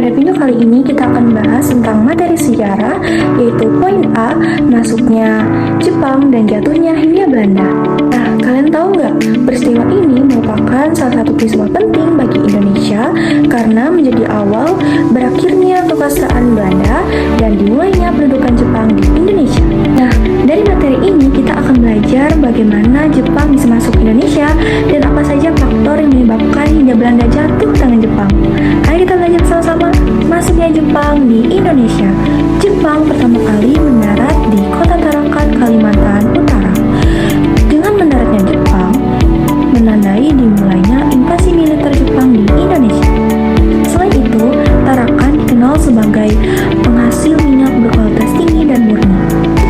Pada video kali ini kita akan bahas tentang materi sejarah, yaitu poin A, masuknya Jepang dan jatuhnya Hindia Belanda. Nah, kalian tahu nggak, peristiwa ini merupakan salah satu peristiwa penting bagi Indonesia karena menjadi awal berakhirnya kekuasaan Belanda dan dimulainya pendudukan Jepang di Indonesia. Nah, dari materi ini kita akan belajar bagaimana Jepang bisa masuk ke Indonesia dan apa saja faktor yang menyebabkan Hindia Belanda jatuh tangan Jepang. Ayo kita belajar sama-sama masuknya Jepang di Indonesia. Jepang pertama kali mendarat di kota Tarakan, Kalimantan Utara. Dengan mendaratnya Jepang, menandai dimulainya invasi militer Jepang di Indonesia. Selain itu, Tarakan dikenal sebagai penghasil minyak berkualitas tinggi dan murni.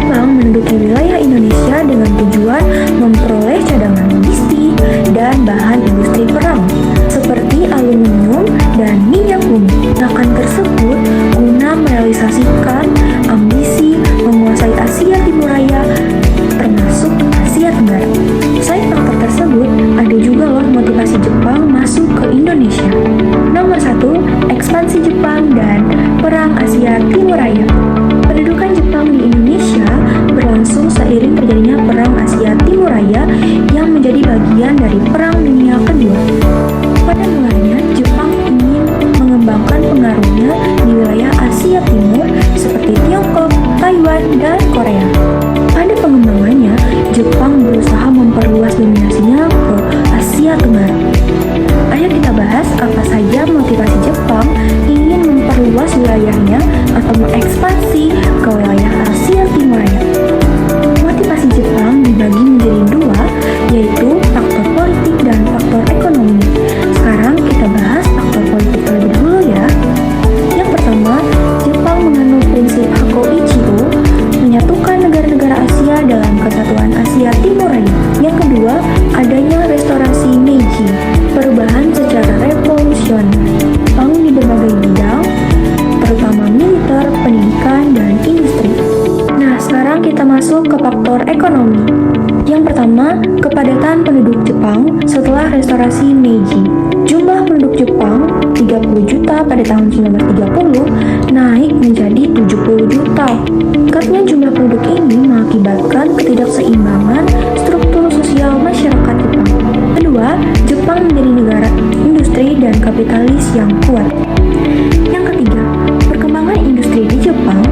Jepang menduduki wilayah Indonesia dengan tujuan memperoleh cadangan logistik dan bahan industri perang, seperti aluminium dan minyak bumi. Tindakan tersebut guna merealisasikan ambisi menguasai Asia Timur Raya, termasuk Asia Tenggara. Selain faktor tersebut, ada juga loh motivasi Jepang masuk ke Indonesia. Nomor 1, ekspansi Jepang dan Perang Asia Timur Raya. Pendudukan Jepang di Indonesia berlangsung seiring terjadinya Perang Asia Timur Raya yang menjadi bagian dari Perang Dunia Kedua. Pada mulanya, Jepang ingin mengembangkan pengaruhnya di wilayah Asia Timur seperti Tiongkok, Taiwan, dan Korea. Pada pengembangannya, Jepang berusaha memperluas dominasinya ke Asia Tenggara. Ayo kita bahas apa saja motivasi Jepang ingin memperluas wilayahnya atau mengekspansi ke wilayah Asia Timur Raya. Motivasi Jepang dibagi menjadi dua, yaitu faktor politik dan faktor ekonomi. Sekarang kita bahas faktor politik terlebih dahulu ya. Yang pertama, Jepang menganut prinsip Hakoichiro, menyatukan negara-negara Asia dalam kesatuan Asia Timur Raya. Yang kedua, adanya restorasi Meiji, perubahan secara revolusioner. Jepang di berbagai bidang, terutama militer, pendidikan, dan industri. Nah, sekarang kita masuk ke faktor ekonomi. Yang pertama, kepadatan penduduk Jepang setelah restorasi Meiji. Jumlah penduduk Jepang 30 juta pada tahun 1930 naik menjadi 70 juta. Meningkatnya jumlah penduduk ini mengakibatkan ketidakseimbangan struktur sosial masyarakat Jepang. Kedua, Jepang menjadi negara industri dan kapitalis yang kuat. Yang ketiga, perkembangan industri di Jepang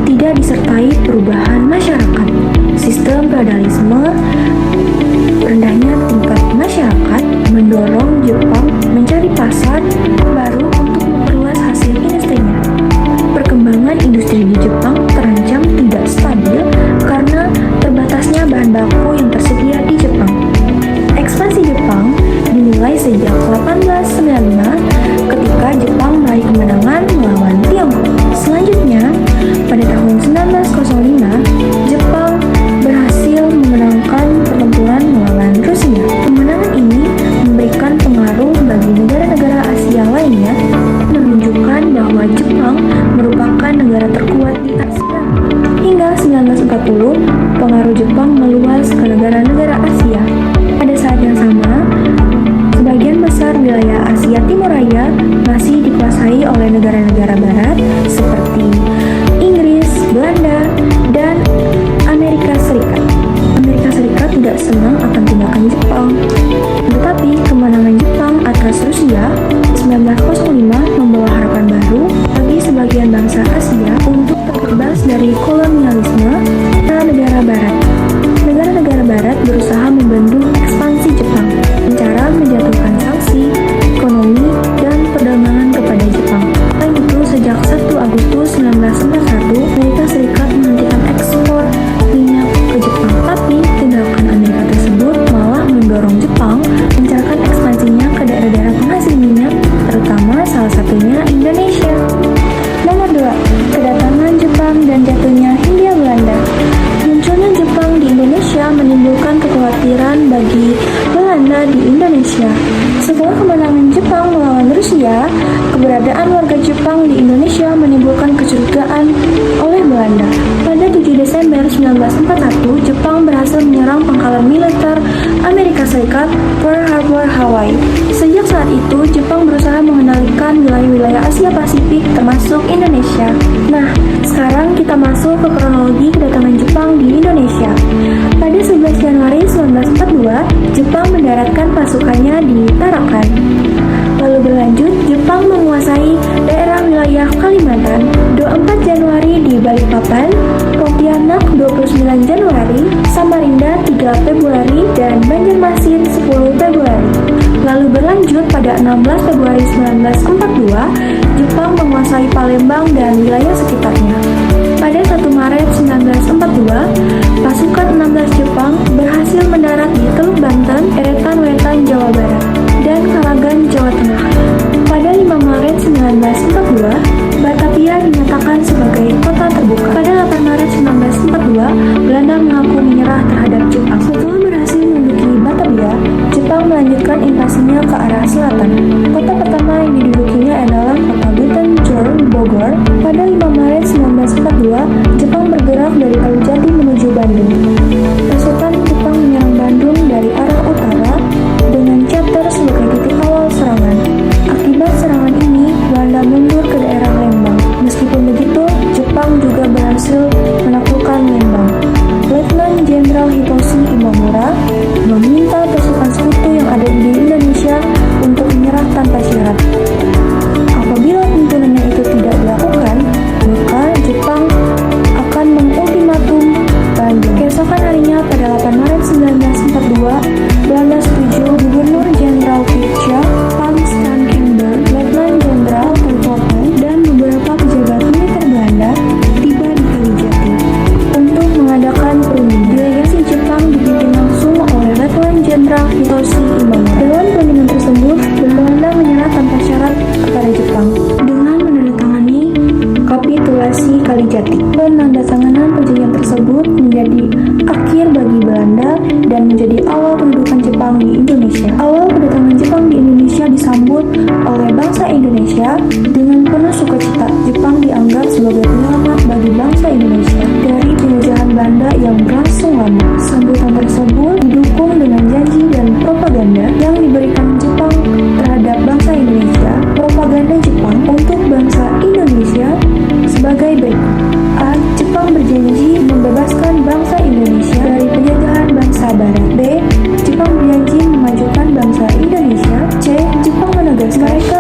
tidak disertai perubahan masyarakat. Sistem feodalisme, rendahnya tingkat masyarakat mendorong Jepang mencari pasar baru untuk memperluas hasil industrinya. Perkembangan industri di Jepang terancam tidak stabil karena terbatasnya bahan baku yang tersedia di Jepang. Ekspansi Jepang dimulai sejak 1895 ketika Jepang meraih kemenangan melawan Tiongkok. Selanjutnya, pada tahun 1905, Jepang berhasil memenangkan pertempuran melawan Rusia. Kemenangan ini memberikan pengaruh bagi negara-negara Asia lainnya, menunjukkan bahwa Jepang merupakan negara terkuat di Asia. Hingga 1940, pengaruh Jepang meluas ke negara-negara Asia. Pada saat yang sama, sebagian besar wilayah Asia Timur Raya masih dikuasai oleh negara-negara barat seperti Inggris, Belanda, dan Amerika Serikat. Amerika Serikat tidak senang akan tindakan Jepang, tetapi kemenangan Jepang atas Rusia 1905 membawa harapan baru bagi sebagian bangsa Asia untuk terbebas dari kolonialisme negara barat. Negara-negara barat berusaha membendung ekspansi Jepang dengan cara menjatuhkan sanksi ekonomi dan perdagangan kepada Jepang. Selain itu, sejak 1 Agustus 1941, Amerika Serikat menghentikan ekspor minyak ke Jepang. Tapi tindakan Amerika tersebut malah mendorong Jepang mencarkan ekspansinya ke daerah-daerah penghasil minyak, terutama salah satunya Indonesia. Nomor 2, kedatangan Jepang dan jatuhnya Hindia Belanda. Munculnya Jepang di Indonesia menimbulkan kekhawatiran bagi Belanda di Indonesia. Setelah kemenangan Jepang melawan Rusia, keberadaan warga Jepang di Indonesia menimbulkan kecurigaan oleh Belanda. Pada 7 Desember 1941, Jepang berhasil menyerang pangkalan militer Amerika Serikat Pearl Harbor, Hawaii. Sejak saat itu, Jepang berusaha mengendalikan dan wilayah-wilayah Asia Pasifik termasuk Indonesia. Nah, sekarang kita masuk ke kronologi kedatangan Jepang di Indonesia. Pada 11 Januari 1942, Jepang mendaratkan pasukannya di Tarakan. Lalu berlanjut, Jepang menguasai daerah wilayah Kalimantan 24 Januari di Balikpapan, Pontianak 29 Januari, Samarinda 3 Februari, dan Banjarmasin 10 Februari. Lalu berlanjut pada 16 Februari 1942, Jepang menguasai Palembang dan wilayah sekitarnya. Pada 1 Maret 1942, pasukan 16 Jepang berhasil mendarat di Teluk Banten, Eretan Wetan, Jawa Barat, dan Kalagan, Jawa Tengah. Pada 5 Maret 1942, Batavia dinyatakan sebagai kota terbuka. Pada 8 Maret 1942, Belanda mengaku menyerah terhadap Jepang. Setelah berhasil menduduki Batavia, Jepang melanjutkan invasinya ke arah selatan. Kota pertama yang didudukinya adalah kota Buitenweg, Bogor. Pada 5 Maret 1942, Jepang bergerak dari Kalijati menuju Bandung. Pasukan Jepang menyerang Bandung dari arah utara dengan Chapter sebagai titik awal serangan. Akibat serangan ini, Belanda mundur ke daerah Lembang. Meskipun begitu, Jepang juga berhasil menaklukkan Lembang. Letnan Jenderal Hitoshi Imamura meminta pasukan sekutu yang ada di Indonesia untuk menyerah tanpa syarat. Apabila tuntunannya itu tidak dilakukan, maka Jepang akan mengultimatum Bandung. Keesokan harinya pada 8 Maret 1942, Belanda setuju. Gubernur Jenderal Fritjof van Starkenburg, Letnan Jenderal Verhoeven, dan beberapa pejabat militer Belanda tiba di Kalijati untuk mengadakan perundingan. Delegasi Jepang dipimpin langsung oleh Letnan Jenderal Hitoshi Imamura. Dalam perundingan tersebut, Belanda menyerah tanpa syarat kepada Jepang dengan menandatangani kapitulasi Kalijati. Penandatanganan perjanjian tersebut menjadi akhir bagi Belanda dan menjadi awal kedudukan Jepang di Indonesia. Awal kedatangan Jepang di Indonesia disambut oleh bangsa Indonesia dengan penuh sukacita. Jepang dianggap sebagai penyelamat bagi bangsa Indonesia dari penjajahan Belanda yang berlangsung lama. Sambutan tersebut didukung dengan janji dan propaganda yang diberikan Jepang terhadap bangsa Indonesia. Propaganda Jepang untuk bangsa Indonesia sebagai berikut. A. Jepang berjanji membebaskan bangsa Indonesia dari penjajahan bangsa Barat. B. Jepang berjanji memajukan bangsa Indonesia. C. Jepang menegaskan mereka